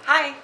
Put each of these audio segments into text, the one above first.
Hi,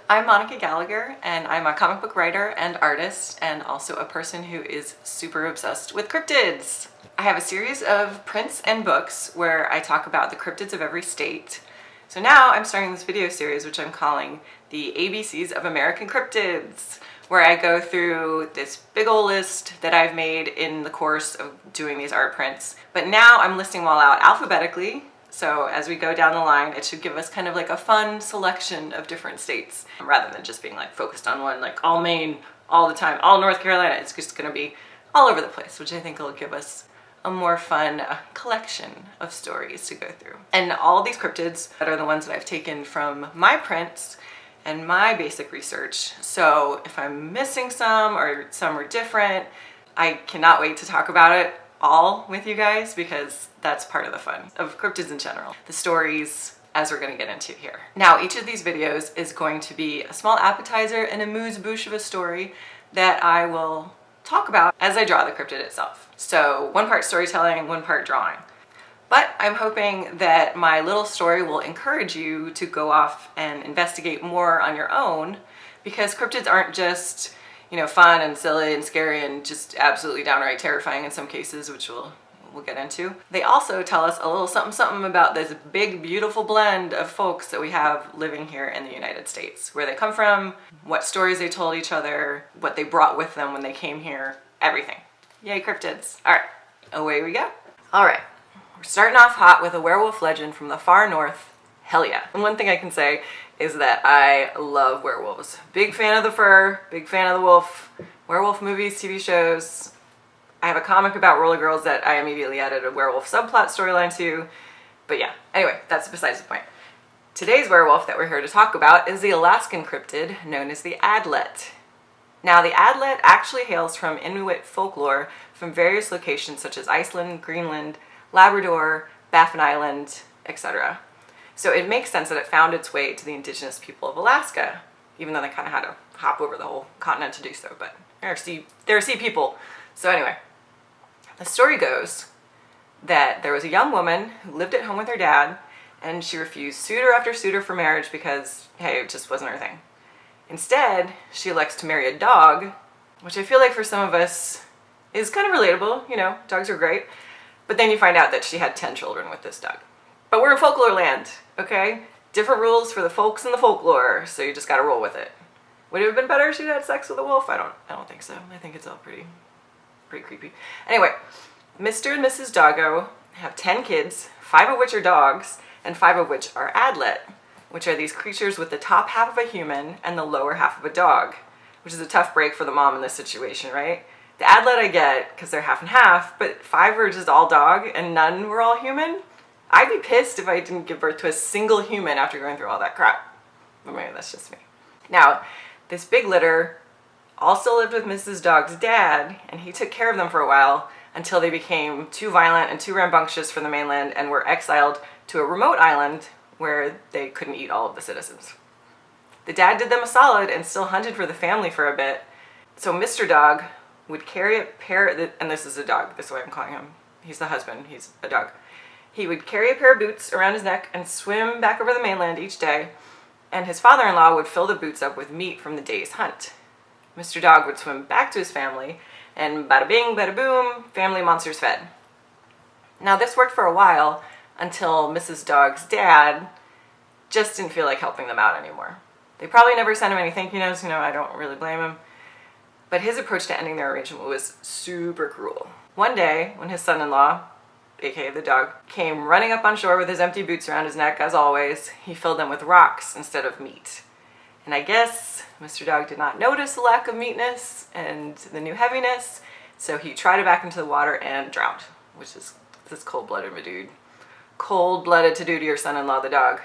I'm Monica Gallagher, and I'm a comic book writer and artist, and also a person who is super obsessed with cryptids. I have a series of prints and books where I talk about the cryptids of every state. So now I'm starting this video series which I'm calling the ABCs of American Cryptids, where I go through this big ol' list that I've made in the course of doing these art prints. But now I'm listing them all out alphabetically. So as we go down the line, it should give us kind of like a fun selection of different states rather than just being like focused on one, like all Maine, all the time, all North Carolina. It's just gonna be all over the place, which I think will give us a more fun collection of stories to go through. And all these cryptids that are the ones that I've taken from my prints and my basic research. So if I'm missing some or some are different, I cannot wait to talk about it all with you guys because that's part of the fun of cryptids in general. The stories, as we're going to get into here. Now, each of these videos is going to be a small appetizer and a amuse-bouche of a story that I will talk about as I draw the cryptid itself. So one part storytelling and one part drawing. But I'm hoping that my little story will encourage you to go off and investigate more on your own, because cryptids aren't just, you know, fun and silly and scary and just absolutely downright terrifying in some cases, which we'll get into. They also tell us a little something about this big, beautiful blend of folks that we have living here in the United States, where they come from, what stories they told each other, what they brought with them when they came here, everything. Yay, cryptids. All right, away we go. All right. We're starting off hot with a werewolf legend from the far north. Hell yeah. And one thing I can say is that I love werewolves. Big fan of the fur, big fan of the wolf, werewolf movies, TV shows. I have a comic about roller girls that I immediately added a werewolf subplot storyline to. But yeah, anyway, that's besides the point. Today's werewolf that we're here to talk about is the Alaskan cryptid known as the Adlet. Now, the Adlet actually hails from Inuit folklore from various locations such as Iceland, Greenland, Labrador, Baffin Island, etc. So it makes sense that it found its way to the indigenous people of Alaska, even though they kind of had to hop over the whole continent to do so, but they're sea people. So anyway, the story goes that there was a young woman who lived at home with her dad, and she refused suitor after suitor for marriage because, hey, it just wasn't her thing. Instead, she elects to marry a dog, which I feel like for some of us is kind of relatable. You know, dogs are great. But then you find out that she had 10 children with this dog. But we're in folklore land, okay? Different rules for the folks in the folklore, so you just gotta roll with it. Would it have been better if she had sex with a wolf? I don't think so. I think it's all pretty creepy. Anyway, Mr. and Mrs. Doggo have 10 kids, 5 of which are dogs, and 5 of which are Adlet, which are these creatures with the top half of a human and the lower half of a dog, which is a tough break for the mom in this situation, right? The Adlet I get, because they're half and half, but 5 were just all dog and none were all human. I'd be pissed if I didn't give birth to a single human after going through all that crap. But maybe that's just me. Now, this big litter also lived with Mrs. Dog's dad, and he took care of them for a while until they became too violent and too rambunctious for the mainland and were exiled to a remote island where they couldn't eat all of the citizens. The dad did them a solid and still hunted for the family for a bit. So Mr. Dog would carry a pair, and this is a dog, this is what I'm calling him. He's the husband, he's a dog. He would carry a pair of boots around his neck and swim back over the mainland each day, and his father-in-law would fill the boots up with meat from the day's hunt. Mr. Dog would swim back to his family, and bada bing, bada boom, family monsters fed. Now this worked for a while until Mrs. Dog's dad just didn't feel like helping them out anymore. They probably never sent him any thank you notes, you know, I don't really blame him. But his approach to ending their arrangement was super cruel. One day, when his son-in-law, aka the dog, came running up on shore with his empty boots around his neck, as always, he filled them with rocks instead of meat. And I guess Mr. Dog did not notice the lack of meatness and the new heaviness, so he tried it back into the water and drowned, which is this cold-blooded my dude. Cold-blooded to do to your son-in-law, the dog.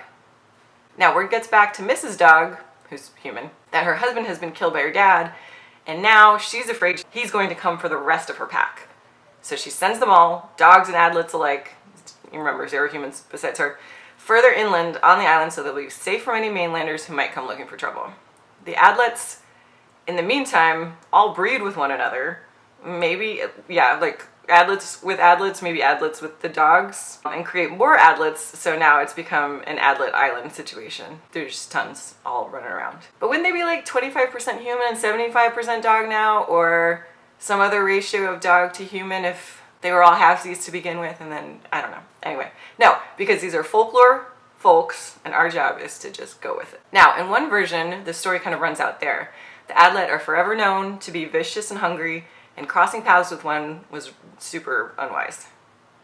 Now, word gets back to Mrs. Dog, who's human, that her husband has been killed by her dad, and now she's afraid he's going to come for the rest of her pack. So she sends them all, dogs and Adlets alike, you remember 0 humans besides her, further inland on the island so they'll be safe from any mainlanders who might come looking for trouble. The Adlets, in the meantime, all breed with one another. Maybe, yeah, like adlets, maybe adlets with the dogs, and create more adlets, so now it's become an adlet island situation. There's tons all running around. But wouldn't they be like 25% human and 75% dog now, or some other ratio of dog to human if they were all halfsies to begin with, and then, I don't know. Anyway, no, because these are folklore folks, and our job is to just go with it. Now, in one version, the story kind of runs out there. The Adlet are forever known to be vicious and hungry, and crossing paths with one was super unwise.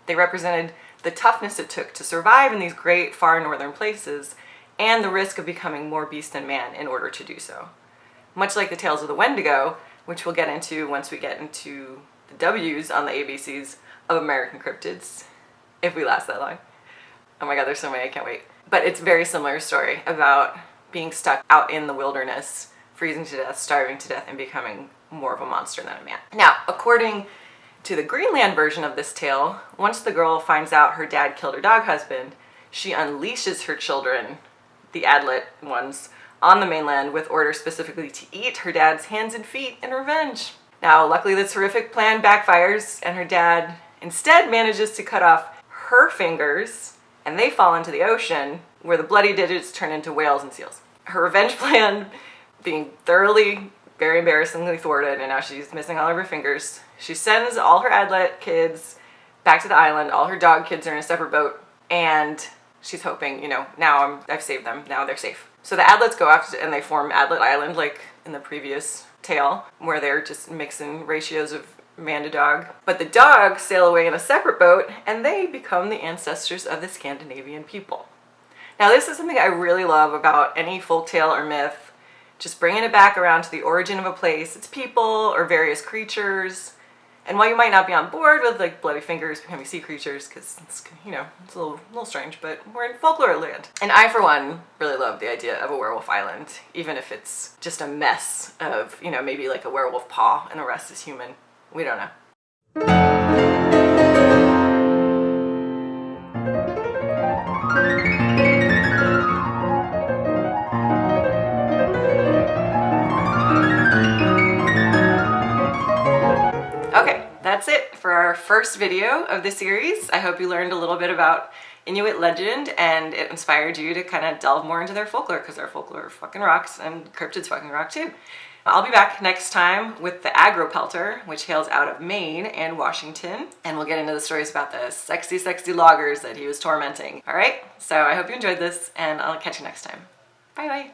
They represented the toughness it took to survive in these great far northern places, and the risk of becoming more beast than man in order to do so. Much like the tales of the Wendigo, which we'll get into once we get into the W's on the ABCs of American cryptids, if we last that long. Oh my god, there's so many, I can't wait. But it's a very similar story about being stuck out in the wilderness, freezing to death, starving to death, and becoming more of a monster than a man. Now, according to the Greenland version of this tale, once the girl finds out her dad killed her dog husband, she unleashes her children, the Adlet ones, on the mainland with orders specifically to eat her dad's hands and feet in revenge. Now, luckily this horrific plan backfires, and her dad instead manages to cut off her fingers, and they fall into the ocean, where the bloody digits turn into whales and seals. Her revenge plan being thoroughly, very embarrassingly thwarted, and now she's missing all of her fingers. She sends all her Adlet kids back to the island. All her dog kids are in a separate boat, and she's hoping, now I've saved them, now they're safe. So the Adlets go off and they form Adlet Island, like in the previous tale, where they're just mixing ratios of man to dog. But the dogs sail away in a separate boat, and they become the ancestors of the Scandinavian people. Now, this is something I really love about any folktale or myth, just bringing it back around to the origin of a place, its people, or various creatures. And while you might not be on board with like bloody fingers becoming sea creatures, because it's, it's a little strange, but we're in folklore land. And I, for one, really love the idea of a werewolf island, even if it's just a mess of, maybe like a werewolf paw and the rest is human. We don't know. Okay, that's it for our first video of the series. I hope you learned a little bit about Inuit legend, and it inspired you to kind of delve more into their folklore, because their folklore fucking rocks, and cryptids fucking rock too. I'll be back next time with the agropelter, which hails out of Maine and Washington, and we'll get into the stories about the sexy, sexy loggers that he was tormenting. All right, so I hope you enjoyed this, and I'll catch you next time. Bye bye.